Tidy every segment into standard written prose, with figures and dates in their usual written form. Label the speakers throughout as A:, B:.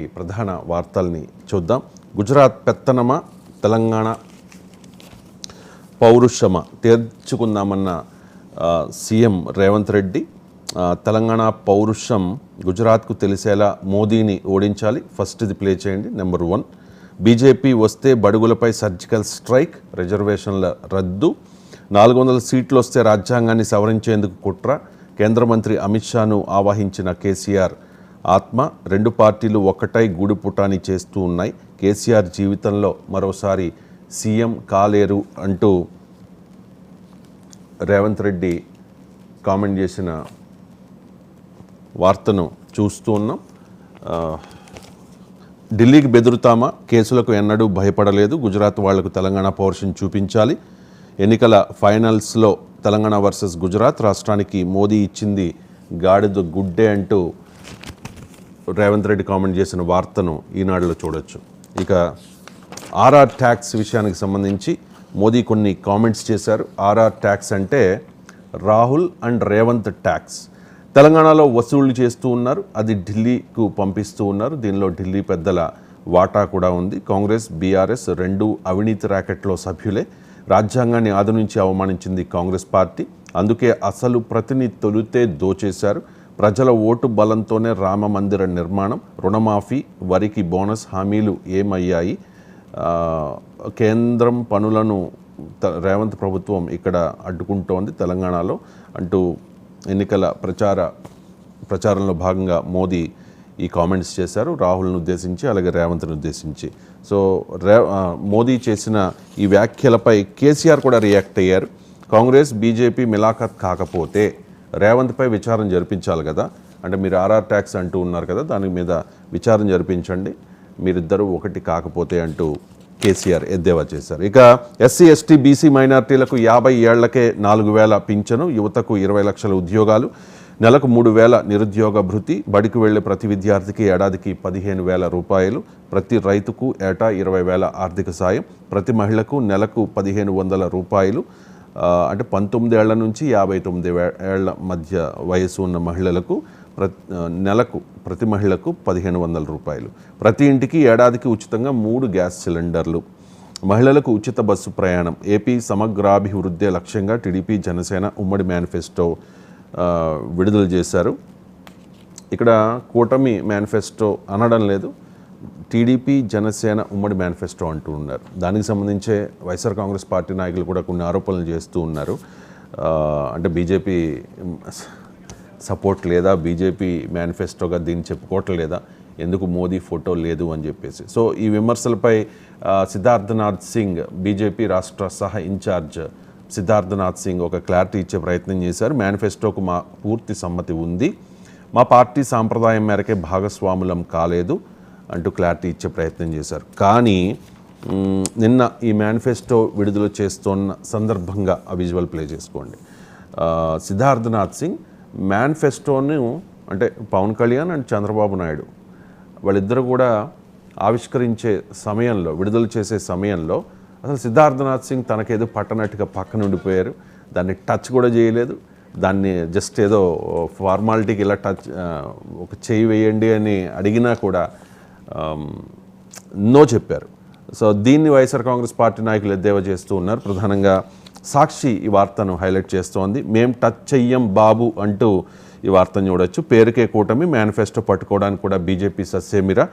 A: ఈ ప్రధాన వార్తల్ని చూద్దాం. గుజరాత్ పెత్తనమా, తెలంగాణ పౌరుషమా తేల్చుకుందామన్న సీఎం రేవంత్ రెడ్డి. తెలంగాణ పౌరుషం గుజరాత్కు తెలిసేలా మోదీని ఓడించాలి. ఫస్ట్ ఇది ప్లే చేయండి. నెంబర్ 1, బీజేపీ వస్తే బడుగులపై సర్జికల్ స్ట్రైక్, రిజర్వేషన్ల రద్దు, 400 సీట్లు వస్తే రాజ్యాంగాన్ని సవరించేందుకు కుట్ర, కేంద్ర మంత్రి అమిత్ షాను ఆవాహించిన కేసీఆర్ ఆత్మ, 2 పార్టీలు ఒక్కటై గూడుపుటాని చేస్తూ ఉన్నాయి, కేసీఆర్ జీవితంలో మరోసారి సీఎం కాలేరు అంటూ రేవంత్ రెడ్డి కామెంట్ చేసిన వార్తను చూస్తూ ఉన్నాం. ఢిల్లీకి బెదురుతామా, కేసులకు ఎన్నడూ భయపడలేదు, గుజరాత్ వాళ్లకు తెలంగాణ పౌరుషం చూపించాలి, ఎన్నికల ఫైనల్స్లో తెలంగాణ వర్సెస్ గుజరాత్, రాష్ట్రానికి మోదీ ఇచ్చింది గాడిద గుడ్డే అంటూ రేవంత్ రెడ్డి కామెంట్ చేసిన వార్తను ఈనాడులో చూడొచ్చు. ఇక ఆర్ఆర్ ట్యాక్స్ విషయానికి సంబంధించి మోదీ కొన్ని కామెంట్స్ చేశారు. ఆర్ఆర్ ట్యాక్స్ అంటే రాహుల్ అండ్ రేవంత్ ట్యాక్స్. తెలంగాణలో వసూళ్లు చేస్తూ ఉన్నారు, అది ఢిల్లీకు పంపిస్తూ ఉన్నారు. దీనిలో ఢిల్లీ పెద్దల వాటా కూడా ఉంది. కాంగ్రెస్, బీఆర్ఎస్ 2 అవినీతి ర్యాకెట్లో సభ్యులే. రాజ్యాంగాన్ని ఆది నుంచి అవమానించింది కాంగ్రెస్ పార్టీ, అందుకే అసలు ప్రతిని తొలితే దోచేశారు. ప్రజల ఓటు బలంతోనే రామ మందిర నిర్మాణం, రుణమాఫీ, వరికి బోనస్ హామీలు ఏమయ్యాయి, కేంద్రం పనులను రేవంత్ ప్రభుత్వం ఇక్కడ అడ్డుకుంటోంది తెలంగాణలో అంటూ ఎన్నికల ప్రచారంలో భాగంగా మోదీ ఈ కామెంట్స్ చేశారు, రాహుల్ను ఉద్దేశించి అలాగే రేవంత్ను ఉద్దేశించి. సో మోదీ చేసిన ఈ వ్యాఖ్యలపై కేసీఆర్ కూడా రియాక్ట్ అయ్యారు. కాంగ్రెస్, బీజేపీ మిలాఖత్ కాకపోతే రేవంత్పై విచారణ జరిపించాలి కదా, అంటే మీరు ఆర్ఆర్ ట్యాక్స్ అంటూ ఉన్నారు కదా, దాని మీద విచారణ జరిపించండి, మీరిద్దరూ ఒకటి కాకపోతే అంటూ కేసీఆర్ ఎద్దేవా చేశారు. ఇక ఎస్సీ, ఎస్టీ, బీసీ మైనార్టీలకు 50 ఏళ్లకే 4,000 పింఛను, యువతకు 20 లక్షల ఉద్యోగాలు, నెలకు 3,000 నిరుద్యోగ భృతి, బడికి వెళ్లే ప్రతి విద్యార్థికి ఏడాదికి 15,000 రూపాయలు, ప్రతి రైతుకు ఏటా 20,000 ఆర్థిక సాయం, ప్రతి మహిళకు నెలకు 1,500 రూపాయలు, అంటే 19 ఏళ్ల నుంచి 59 ఏళ్ల మధ్య వయసు ఉన్న మహిళలకు నెలకు ప్రతి మహిళకు 1,500 రూపాయలు, ప్రతి ఇంటికి ఏడాదికి ఉచితంగా 3 గ్యాస్ సిలిండర్లు, మహిళలకు ఉచిత బస్సు ప్రయాణం. ఏపీ సమగ్రాభివృద్ధి లక్ష్యంగా టీడీపీ, జనసేన ఉమ్మడి మేనిఫెస్టో విడుదల చేశారు. ఇక్కడ కూటమి మేనిఫెస్టో అనడం లేదు, టీడీపీ, జనసేన ఉమ్మడి మేనిఫెస్టో అంటూ ఉన్నారు. దానికి సంబంధించే వైఎస్ఆర్ కాంగ్రెస్ పార్టీ నాయకులు కూడా కొన్ని ఆరోపణలు చేస్తూ ఉన్నారు. అంటే బీజేపీ సపోర్ట్ లేదా, బీజేపీ మేనిఫెస్టోగా దీన్ని చెప్పుకోవటం లేదా, ఎందుకు మోదీ ఫోటో లేదు అని చెప్పేసి. సో ఈ విమర్శలపై సిద్ధార్థనాథ్ సింగ్, బీజేపీ రాష్ట్ర సహ ఇన్ఛార్జ్ సిద్ధార్థనాథ్ సింగ్ ఒక క్లారిటీ ఇచ్చే ప్రయత్నం చేశారు. మేనిఫెస్టోకు మా పూర్తి సమ్మతి ఉంది, మా పార్టీ సాంప్రదాయం మేరకే భాగస్వాములం కాలేదు అంటూ క్లారిటీ ఇచ్చే ప్రయత్నం చేశారు. కానీ నిన్న ఈ మేనిఫెస్టో విడుదల చేస్తున్న సందర్భంగా ఆ విజువల్ ప్లే చేసుకోండి. సిద్ధార్థనాథ్ సింగ్ మేనిఫెస్టోను, అంటే పవన్ కళ్యాణ్ అండ్ చంద్రబాబు నాయుడు వాళ్ళిద్దరు కూడా ఆవిష్కరించే సమయంలో, విడుదల చేసే సమయంలో అసలు సిద్ధార్థనాథ్ సింగ్ తనకేదో పట్టనట్టుగా పక్కన ఉండిపోయారు, దాన్ని టచ్ కూడా చేయలేదు, దాన్ని జస్ట్ ఏదో ఫార్మాలిటీకి ఇలా టచ్ ఒక చేయి వేయండి అని అడిగినా కూడా నో చెప్పారు. సో దీన్ని వైఎస్ఆర్ కాంగ్రెస్ పార్టీ నాయకులు ఎద్దేవా చేస్తూ ఉన్నారు. ప్రధానంగా సాక్షి ఈ వార్తను హైలైట్ చేస్తోంది. మేం టచ్ చెయ్యం బాబు అంటూ ఈ వార్తను చూడొచ్చు. పేరుకే కూటమి, మేనిఫెస్టో పట్టుకోవడానికి కూడా బీజేపీ సస్సేమిరా,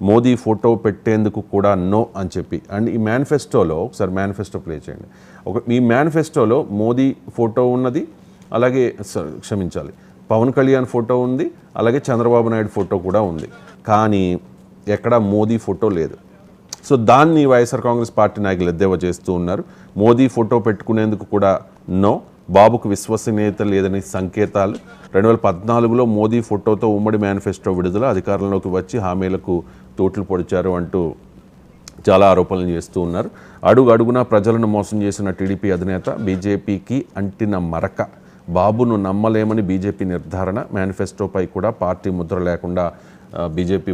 A: మోదీ ఫోటో పెట్టేందుకు కూడా నో అని చెప్పి. అండ్ ఈ మేనిఫెస్టోలో ఒకసారి మేనిఫెస్టో ప్లే చేయండి. ఈ మేనిఫెస్టోలో మోదీ ఫోటో ఉన్నది, అలాగే క్షమించాలి పవన్ కళ్యాణ్ ఫోటో ఉంది, అలాగే చంద్రబాబు నాయుడు ఫోటో కూడా ఉంది, కానీ ఎక్కడా మోదీ ఫోటో లేదు. సో దాన్ని వైఎస్ఆర్ కాంగ్రెస్ పార్టీ నాయకులు ఎద్దేవా చేస్తూ ఉన్నారు. మోదీ ఫోటో పెట్టుకునేందుకు కూడా నో, బాబుకు విశ్వసనీయత లేదని సంకేతాలు, 2014లో మోదీ ఫోటోతో ఉమ్మడి మేనిఫెస్టో విడుదల, అధికారంలోకి వచ్చి హామీలకు తోట్లు పొడిచారు అంటూ చాలా ఆరోపణలు చేస్తూ ఉన్నారు. అడుగు అడుగునా ప్రజలను మోసం చేసిన టీడీపీ అధినేత, బీజేపీకి అంటిన మరక, బాబును నమ్మలేమని బీజేపీ నిర్ధారణ, మేనిఫెస్టోపై కూడా పార్టీ ముద్ర లేకుండా బీజేపీ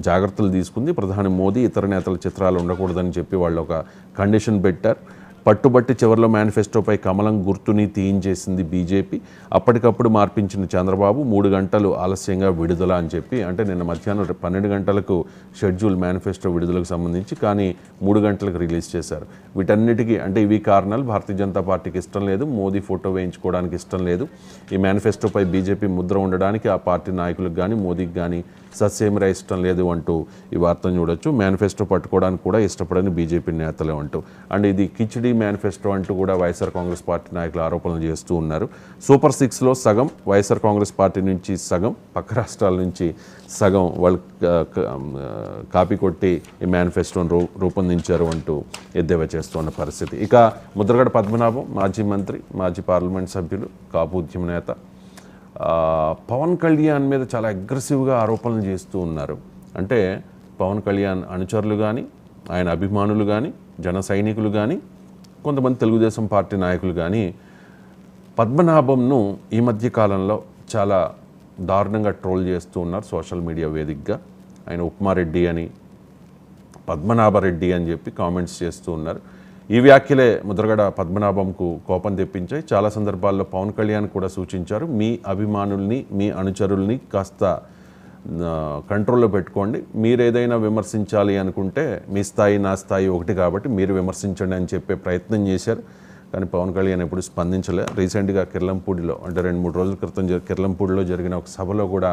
A: జాగ్రత్తలు తీసుకుంది. ప్రధాని మోదీ ఇతర నేతల చిత్రాలు ఉండకూడదని చెప్పి వాళ్ళు ఒక కండిషన్ పెట్టారు. పట్టుబట్టి చివరిలో మేనిఫెస్టోపై కమలం గుర్తుని తీయించేసింది బీజేపీ. అప్పటికప్పుడు మార్పించిన చంద్రబాబు 3 గంటలు ఆలస్యంగా విడుదల అని చెప్పి, అంటే నిన్న మధ్యాహ్నం 12 గంటలకు షెడ్యూల్ మేనిఫెస్టో విడుదలకు సంబంధించి, కానీ 3 గంటలకు రిలీజ్ చేశారు. వీటన్నిటికీ అంటే ఇవి కారణాలు. భారతీయ జనతా పార్టీకి ఇష్టం లేదు, మోదీ ఫోటో వేయించుకోవడానికి ఇష్టం లేదు, ఈ మేనిఫెస్టోపై బీజేపీ ముద్ర ఉండడానికి ఆ పార్టీ నాయకులకు కానీ మోదీకి కానీ ససేమిరా ఇష్టం లేదు అంటూ ఈ వార్తను చూడొచ్చు. మేనిఫెస్టో పట్టుకోవడానికి కూడా ఇష్టపడని బీజేపీ నేతలే అంటూ, అండ్ ఇది కిచిడి మేనిఫెస్టో అంటూ కూడా వైఎస్ఆర్ కాంగ్రెస్ పార్టీ నాయకులు ఆరోపణలు చేస్తూ ఉన్నారు. సూపర్ 6లో సగం వైఎస్ఆర్ కాంగ్రెస్ పార్టీ నుంచి సగం, పక్క రాష్ట్రాల నుంచి సగం వాళ్ళు కాపీ కొట్టి ఈ మేనిఫెస్టోను రూపొందించారు అంటూ ఎద్దేవా చేస్తున్న పరిస్థితి. ఇక ముద్రగడ పద్మనాభం మాజీ మంత్రి, మాజీ పార్లమెంట్ సభ్యులు, కాపు ఉద్యమ నేత, పవన్ కళ్యాణ్ మీద చాలా అగ్రెసివ్గా ఆరోపణలు చేస్తూ ఉన్నారు. అంటే పవన్ కళ్యాణ్ అనుచరులు కానీ, ఆయన అభిమానులు కానీ, జన సైనికులు కానీ, కొంతమంది తెలుగుదేశం పార్టీ నాయకులు కానీ పద్మనాభంను ఈ మధ్య కాలంలో చాలా దారుణంగా ట్రోల్ చేస్తూ ఉన్నారు సోషల్ మీడియా వేదికగా. ఆయన ఉప్మారెడ్డి అని, పద్మనాభరెడ్డి అని చెప్పి కామెంట్స్ చేస్తూ ఉన్నారు. ఈ వ్యాఖ్యలే ముద్రగడ పద్మనాభంకు కోపం తెప్పించాయి. చాలా సందర్భాల్లో పవన్ కళ్యాణ్ కూడా సూచించారు, మీ అభిమానుల్ని, మీ అనుచరుల్ని కాస్త కంట్రోల్లో పెట్టుకోండి, మీరు ఏదైనా విమర్శించాలి అనుకుంటే మీ స్థాయి నా స్థాయి ఒకటి కాబట్టి మీరు విమర్శించండి అని చెప్పే ప్రయత్నం చేశారు. కానీ పవన్ కళ్యాణ్ ఎప్పుడు స్పందించలే. రీసెంట్గా కిర్లంపూడిలో, అంటే 2-3 రోజుల క్రితం కిర్లంపూడిలో జరిగిన ఒక సభలో కూడా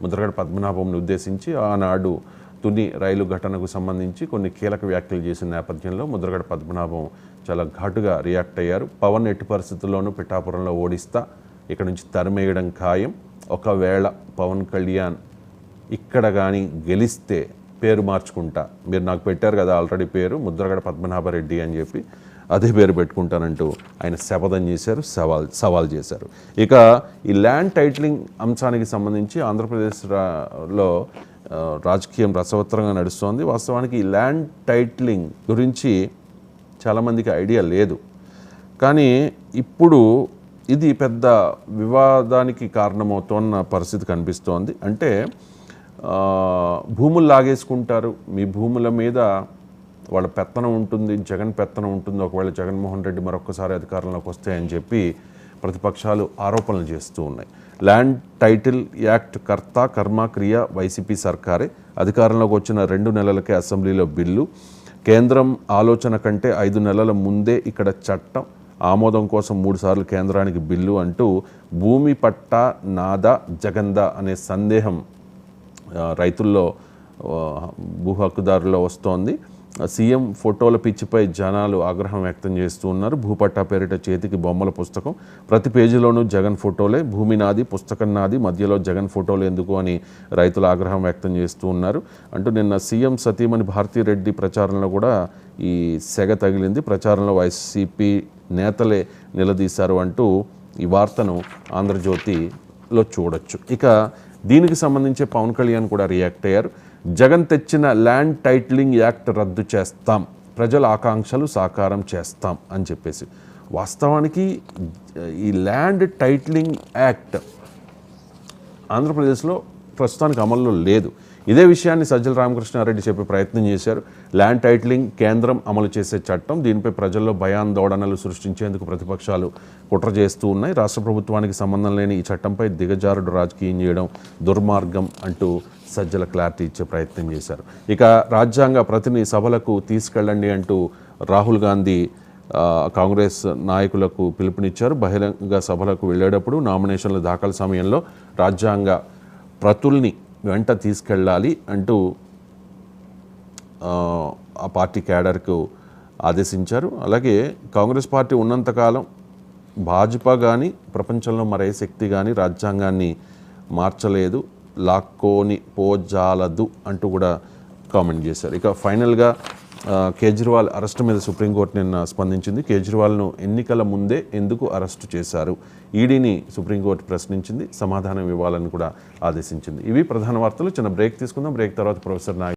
A: ముద్రగడ పద్మనాభంను ఉద్దేశించి ఆనాడు తుని రైలు ఘటనకు సంబంధించి కొన్ని కీలక వ్యాఖ్యలు చేసిన నేపథ్యంలో ముద్రగడ పద్మనాభం చాలా ఘాటుగా రియాక్ట్ అయ్యారు. పవన్ ఎట్టి పరిస్థితుల్లోనూ పిఠాపురంలో ఓడిస్తా, ఇక్కడ నుంచి తరిమేయడం ఖాయం, ఒకవేళ పవన్ కళ్యాణ్ ఇక్కడ కానీ గెలిస్తే పేరు మార్చుకుంటా, మీరు నాకు పెట్టారు కదా ఆల్రెడీ పేరు ముద్రగడ పద్మనాభరెడ్డి అని చెప్పి, అదే పేరు పెట్టుకుంటానంటూ ఆయన శపథం చేశారు, సవాల్ చేశారు. ఇక ఈ ల్యాండ్ టైటిలింగ్ అంశానికి సంబంధించి ఆంధ్రప్రదేశ్లో రాజకీయం రసవత్తరంగా నడుస్తోంది. వాస్తవానికి ఈ ల్యాండ్ టైటిలింగ్ గురించి చాలామందికి ఐడియా లేదు, కానీ ఇప్పుడు ఇది పెద్ద వివాదానికి కారణమవుతున్న పరిస్థితి కనిపిస్తోంది. అంటే భూములు లాగేసుకుంటారు, మీ భూముల మీద వాళ్ళ పెత్తనం ఉంటుంది, జగన్ పెత్తనం ఉంటుంది, ఒకవేళ జగన్మోహన్ రెడ్డి మరొకసారి అధికారంలోకి వస్తాయని చెప్పి ప్రతిపక్షాలు ఆరోపణలు చేస్తూ ఉన్నాయి. ల్యాండ్ టైటిల్ యాక్ట్ కర్త కర్మ క్రియ వైసీపీ సర్కారే. అధికారంలోకి వచ్చిన 2 నెలలకే అసెంబ్లీలో బిల్లు, కేంద్రం ఆలోచన కంటే 5 నెలల ముందే ఇక్కడ చట్టం, ఆమోదం కోసం 3 సార్లు కేంద్రానికి బిల్లు అంటూ భూమి పట్టా నాదా జగందా అనే సందేహం రైతుల్లో, భూ హక్కుదారుల్లో వస్తోంది. సీఎం ఫోటోల పిచ్చిపై జనాలు ఆగ్రహం వ్యక్తం చేస్తూ ఉన్నారు. భూపట్టా పేరిట చేతికి బొమ్మల పుస్తకం, ప్రతి పేజీలోనూ జగన్ ఫోటోలే, భూమి నాది పుస్తకం నాది, మధ్యలో జగన్ ఫోటోలు ఎందుకు అని రైతులు ఆగ్రహం వ్యక్తం చేస్తూ ఉన్నారు. అంటూ నిన్న సీఎం సతీమణి భారతీరెడ్డి ప్రచారంలో కూడా ఈ సెగ తగిలింది. ప్రచారంలో వైసీపీ నేతలే నిలదీశారు అంటూ ఈ వార్తను ఆంధ్రజ్యోతిలో చూడొచ్చు. ఇక దీనికి సంబంధించి పవన్ కళ్యాణ్ కూడా రియాక్ట్ అయ్యారు. జగన్ తెచ్చిన ల్యాండ్ టైటిలింగ్ యాక్ట్ రద్దు చేస్తాం, ప్రజల ఆకాంక్షలు సాకారం చేస్తాం అని చెప్పేసి. వాస్తవానికి ఈ ల్యాండ్ టైటిలింగ్ యాక్ట్ ఆంధ్రప్రదేశ్లో ప్రస్తుతానికి అమల్లో లేదు. ఇదే విషయాన్ని సజ్జల రామకృష్ణారెడ్డి చెప్పే ప్రయత్నం చేశారు. ల్యాండ్ టైటిలింగ్ కేంద్రం అమలు చేసే చట్టం, దీనిపై ప్రజల్లో భయాందోళనలు సృష్టించేందుకు ప్రతిపక్షాలు కుట్ర చేస్తూ ఉన్నాయి. రాష్ట్ర ప్రభుత్వానికి సంబంధం లేని ఈ చట్టంపై దిగజారుడు రాజకీయం చేయడం దుర్మార్గం అంటూ సజ్జల క్లారిటీ ఇచ్చే ప్రయత్నం చేశారు. ఇక రాజ్యాంగ ప్రతిని సభలకు తీసుకెళ్ళండి అంటూ రాహుల్ గాంధీ కాంగ్రెస్ నాయకులకు పిలుపునిచ్చారు. బహిరంగ సభలకు వెళ్ళేటప్పుడు నామినేషన్ల దాఖలు సమయంలో రాజ్యాంగ ప్రతుల్ని వెంట తీసుకెళ్ళాలి అంటూ ఆ పార్టీ క్యాడర్కు ఆదేశించారు. అలాగే కాంగ్రెస్ పార్టీ ఉన్నంతకాలం భాజపా కానీ ప్రపంచంలో మరే శక్తి కానీ రాజ్యాంగాన్ని మార్చలేదు, లాక్కోని పోజాలదు అంటూ కూడా కామెంట్ చేశారు. ఇక ఫైనల్గా కేజ్రీవాల్ అరెస్టు మీద సుప్రీంకోర్టు నిన్న స్పందించింది. కేజ్రీవాల్ను ఎన్నికల ముందే ఎందుకు అరెస్టు చేశారు, ఈడీని సుప్రీంకోర్టు ప్రశ్నించింది, సమాధానం ఇవ్వాలని కూడా ఆదేశించింది. ఇవి ప్రధాన వార్తలు. చిన్న బ్రేక్ తీసుకుందాం. బ్రేక్ తర్వాత ప్రొఫెసర్ నాయక్